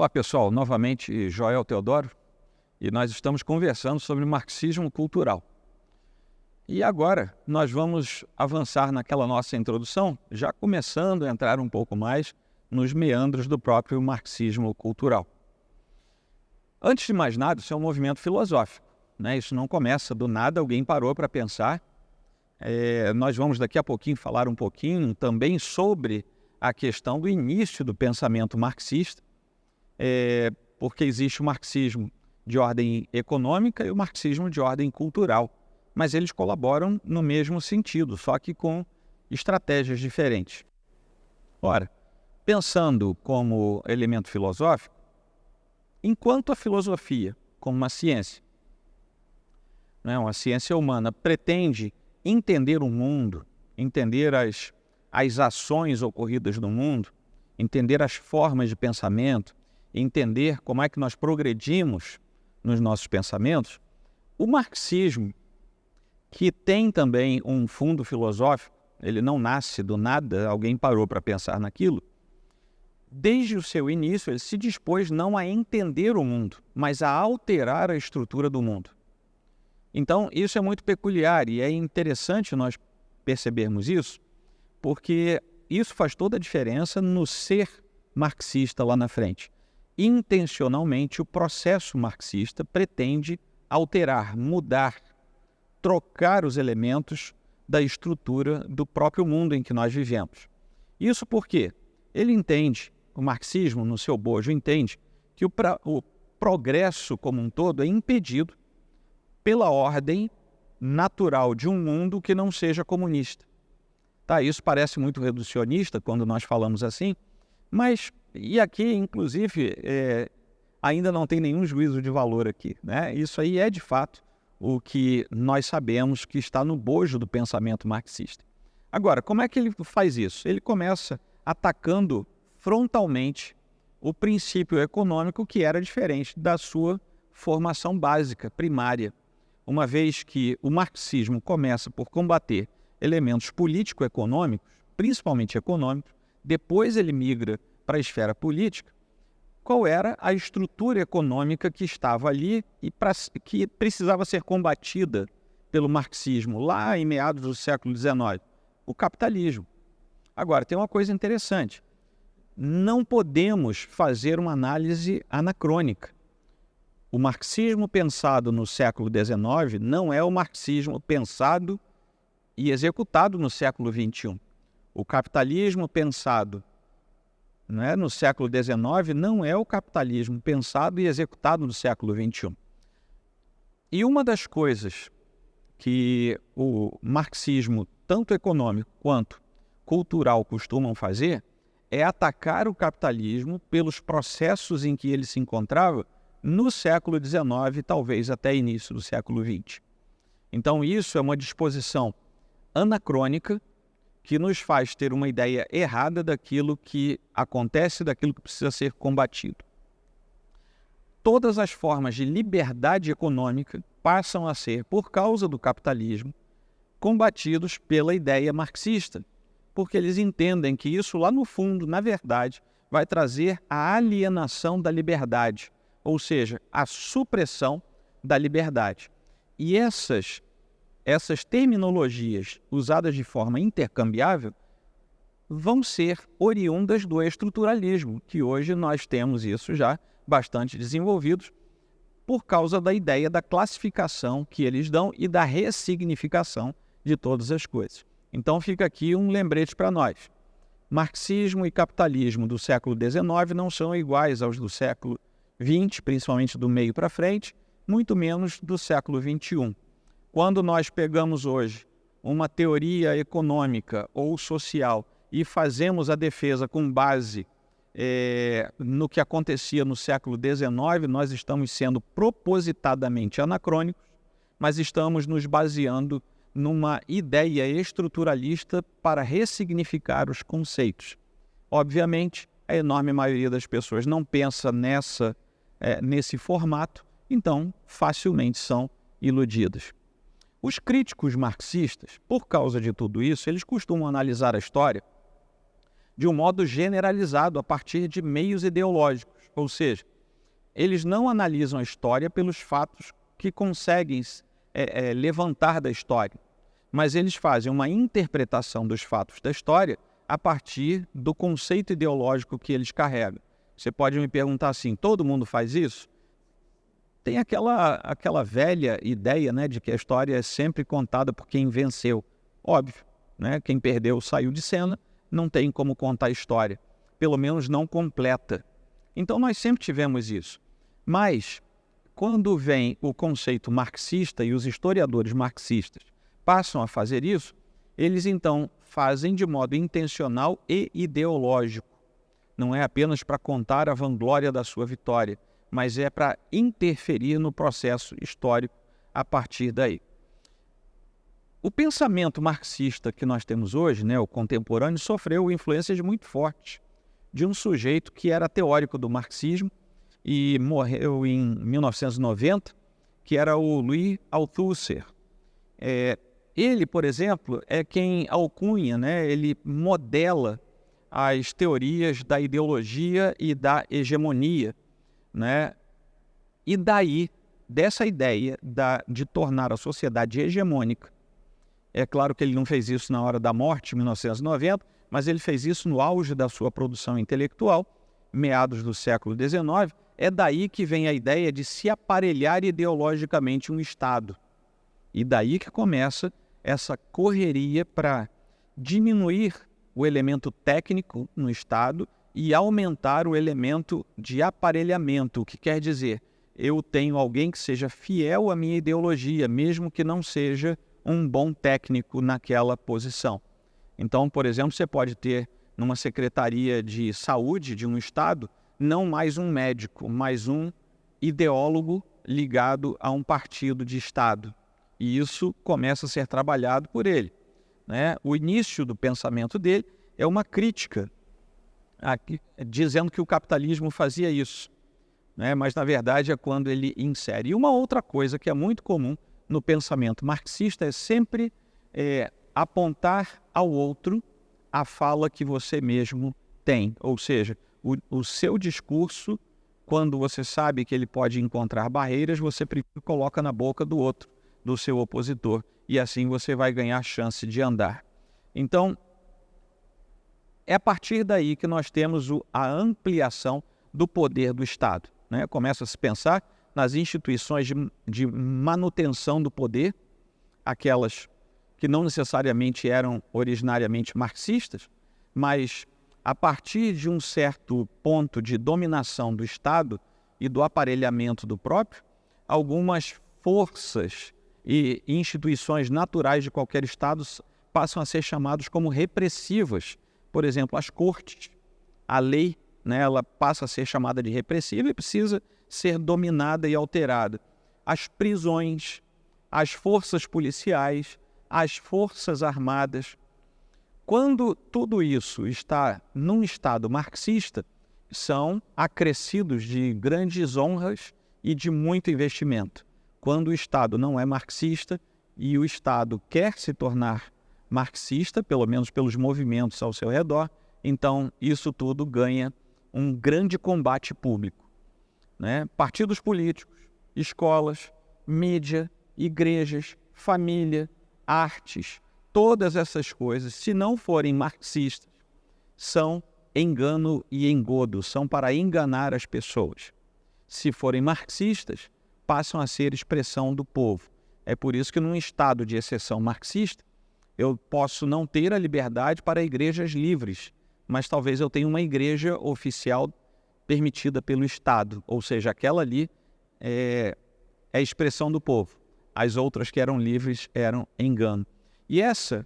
Olá pessoal, novamente Joel Teodoro e nós estamos conversando sobre marxismo cultural. E agora nós vamos avançar naquela nossa introdução, já começando a entrar um pouco mais nos meandros do próprio marxismo cultural. Antes de mais nada, isso é um movimento filosófico, né? Isso não começa do nada, alguém parou para pensar. Nós vamos daqui a pouquinho falar um pouquinho também sobre a questão do início do pensamento marxista, porque existe o marxismo de ordem econômica e o marxismo de ordem cultural, mas eles colaboram no mesmo sentido, só que com estratégias diferentes. Ora, pensando como elemento filosófico, enquanto a filosofia, como uma ciência humana, pretende entender o mundo, entender as ações ocorridas no mundo, entender as formas de pensamento, entender como é que nós progredimos nos nossos pensamentos, o marxismo, que tem também um fundo filosófico, ele não nasce do nada, alguém parou para pensar naquilo, desde o seu início ele se dispôs não a entender o mundo, mas a alterar a estrutura do mundo. Então isso é muito peculiar e é interessante nós percebermos isso, porque isso faz toda a diferença no ser marxista lá na frente. Intencionalmente, o processo marxista pretende alterar, mudar, trocar os elementos da estrutura do próprio mundo em que nós vivemos. Isso porque ele entende, o marxismo, no seu bojo, entende que o progresso como um todo é impedido pela ordem natural de um mundo que não seja comunista. Tá, isso parece muito reducionista quando nós falamos assim, mas, e aqui, inclusive, ainda não tem nenhum juízo de valor aqui, né? Isso aí é, de fato, o que nós sabemos que está no bojo do pensamento marxista. Agora, como é que ele faz isso? Ele começa atacando frontalmente o princípio econômico que era diferente da sua formação básica, primária, uma vez que o marxismo começa por combater elementos político-econômicos, principalmente econômicos, depois ele migra para a esfera política. Qual era a estrutura econômica que estava ali e que precisava ser combatida pelo marxismo lá em meados do século XIX? O capitalismo. Agora, tem uma coisa interessante. Não podemos fazer uma análise anacrônica. O marxismo pensado no século XIX não é o marxismo pensado e executado no século XXI. O capitalismo pensado no século XIX não é o capitalismo pensado e executado no século XXI. E uma das coisas que o marxismo, tanto econômico quanto cultural, costumam fazer é atacar o capitalismo pelos processos em que ele se encontrava no século XIX, talvez até início do século XX. Então isso é uma disposição anacrônica que nos faz ter uma ideia errada daquilo que acontece, daquilo que precisa ser combatido. Todas as formas de liberdade econômica passam a ser, por causa do capitalismo, combatidos pela ideia marxista, porque eles entendem que isso lá no fundo, na verdade, vai trazer a alienação da liberdade, ou seja, a supressão da liberdade. E essas terminologias usadas de forma intercambiável vão ser oriundas do estruturalismo, que hoje nós temos isso já bastante desenvolvido por causa da ideia da classificação que eles dão e da ressignificação de todas as coisas. Então fica aqui um lembrete para nós. Marxismo e capitalismo do século XIX não são iguais aos do século XX, principalmente do meio para frente, muito menos do século XXI. Quando nós pegamos hoje uma teoria econômica ou social e fazemos a defesa com base no que acontecia no século XIX, nós estamos sendo propositadamente anacrônicos, mas estamos nos baseando numa ideia estruturalista para ressignificar os conceitos. Obviamente, a enorme maioria das pessoas não pensa nesse formato, então facilmente são iludidas. Os críticos marxistas, por causa de tudo isso, eles costumam analisar a história de um modo generalizado a partir de meios ideológicos. ou seja, eles não analisam a história pelos fatos que conseguem levantar da história, mas eles fazem uma interpretação dos fatos da história a partir do conceito ideológico que eles carregam. Você pode me perguntar assim, todo mundo faz isso? Tem aquela velha ideia, né, de que a história é sempre contada por quem venceu. Óbvio, né? Quem perdeu saiu de cena, não tem como contar a história, pelo menos não completa. Então nós sempre tivemos isso. Mas, quando vem o conceito marxista e os historiadores marxistas passam a fazer isso, eles então fazem de modo intencional e ideológico. Não é apenas para contar a vanglória da sua vitória, mas é para interferir no processo histórico a partir daí. O pensamento marxista que nós temos hoje, né, o contemporâneo, sofreu influências muito fortes de um sujeito que era teórico do marxismo e morreu em 1990, que era o Louis Althusser. Ele, por exemplo, é quem alcunha, né, ele modela as teorias da ideologia e da hegemonia, né? E daí, dessa ideia de tornar a sociedade hegemônica, é claro que ele não fez isso na hora da morte, em 1990, mas ele fez isso no auge da sua produção intelectual, meados do século XIX, é daí que vem a ideia de se aparelhar ideologicamente um Estado. E daí que começa essa correria para diminuir o elemento técnico no Estado e aumentar o elemento de aparelhamento, o que quer dizer, eu tenho alguém que seja fiel à minha ideologia, mesmo que não seja um bom técnico naquela posição. Então, por exemplo, você pode ter numa secretaria de saúde de um estado, não mais um médico, mas um ideólogo ligado a um partido de estado. E isso começa a ser trabalhado por ele, né? O início do pensamento dele é uma crítica, dizendo que o capitalismo fazia isso, né? Mas, na verdade, é quando ele insere. E uma outra coisa que é muito comum no pensamento marxista é sempre apontar ao outro a fala que você mesmo tem. Ou seja, o seu discurso, quando você sabe que ele pode encontrar barreiras, você primeiro coloca na boca do outro, do seu opositor, e assim você vai ganhar chance de andar. Então, é a partir daí que nós temos a ampliação do poder do Estado, né? Começa a se pensar nas instituições de manutenção do poder, aquelas que não necessariamente eram originariamente marxistas, mas a partir de um certo ponto de dominação do Estado e do aparelhamento do próprio, algumas forças e instituições naturais de qualquer Estado passam a ser chamadas como repressivas. Por exemplo, as cortes, a lei, né, ela passa a ser chamada de repressiva e precisa ser dominada e alterada. As prisões, as forças policiais, as forças armadas. Quando tudo isso está num Estado marxista, são acrescidos de grandes honras e de muito investimento. Quando o Estado não é marxista e o Estado quer se tornar marxista, pelo menos pelos movimentos ao seu redor, então isso tudo ganha um grande combate público, né? Partidos políticos, escolas, mídia, igrejas, família, artes, todas essas coisas, se não forem marxistas, são engano e engodo, são para enganar as pessoas. Se forem marxistas, passam a ser expressão do povo. É por isso que num estado de exceção marxista, eu posso não ter a liberdade para igrejas livres, mas talvez eu tenha uma igreja oficial permitida pelo Estado, ou seja, aquela ali é a expressão do povo. As outras que eram livres eram engano. E essa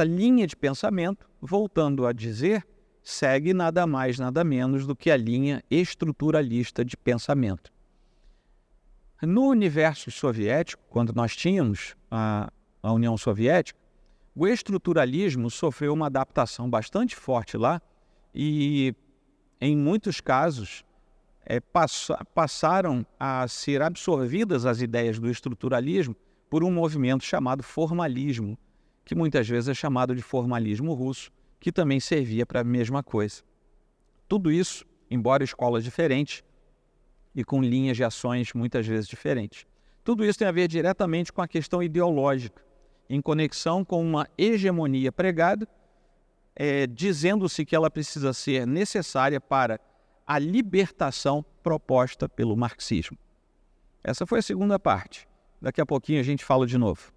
linha de pensamento, voltando a dizer, segue nada mais, nada menos do que a linha estruturalista de pensamento. No universo soviético, quando nós tínhamos a União Soviética, o estruturalismo sofreu uma adaptação bastante forte lá e, em muitos casos, passaram a ser absorvidas as ideias do estruturalismo por um movimento chamado formalismo, que muitas vezes é chamado de formalismo russo, que também servia para a mesma coisa. Tudo isso embora escolas diferentes e com linhas de ações muitas vezes diferentes. Tudo isso tem a ver diretamente com a questão ideológica, em conexão com uma hegemonia pregada, dizendo-se que ela precisa ser necessária para a libertação proposta pelo marxismo. Essa foi a segunda parte. Daqui a pouquinho a gente fala de novo.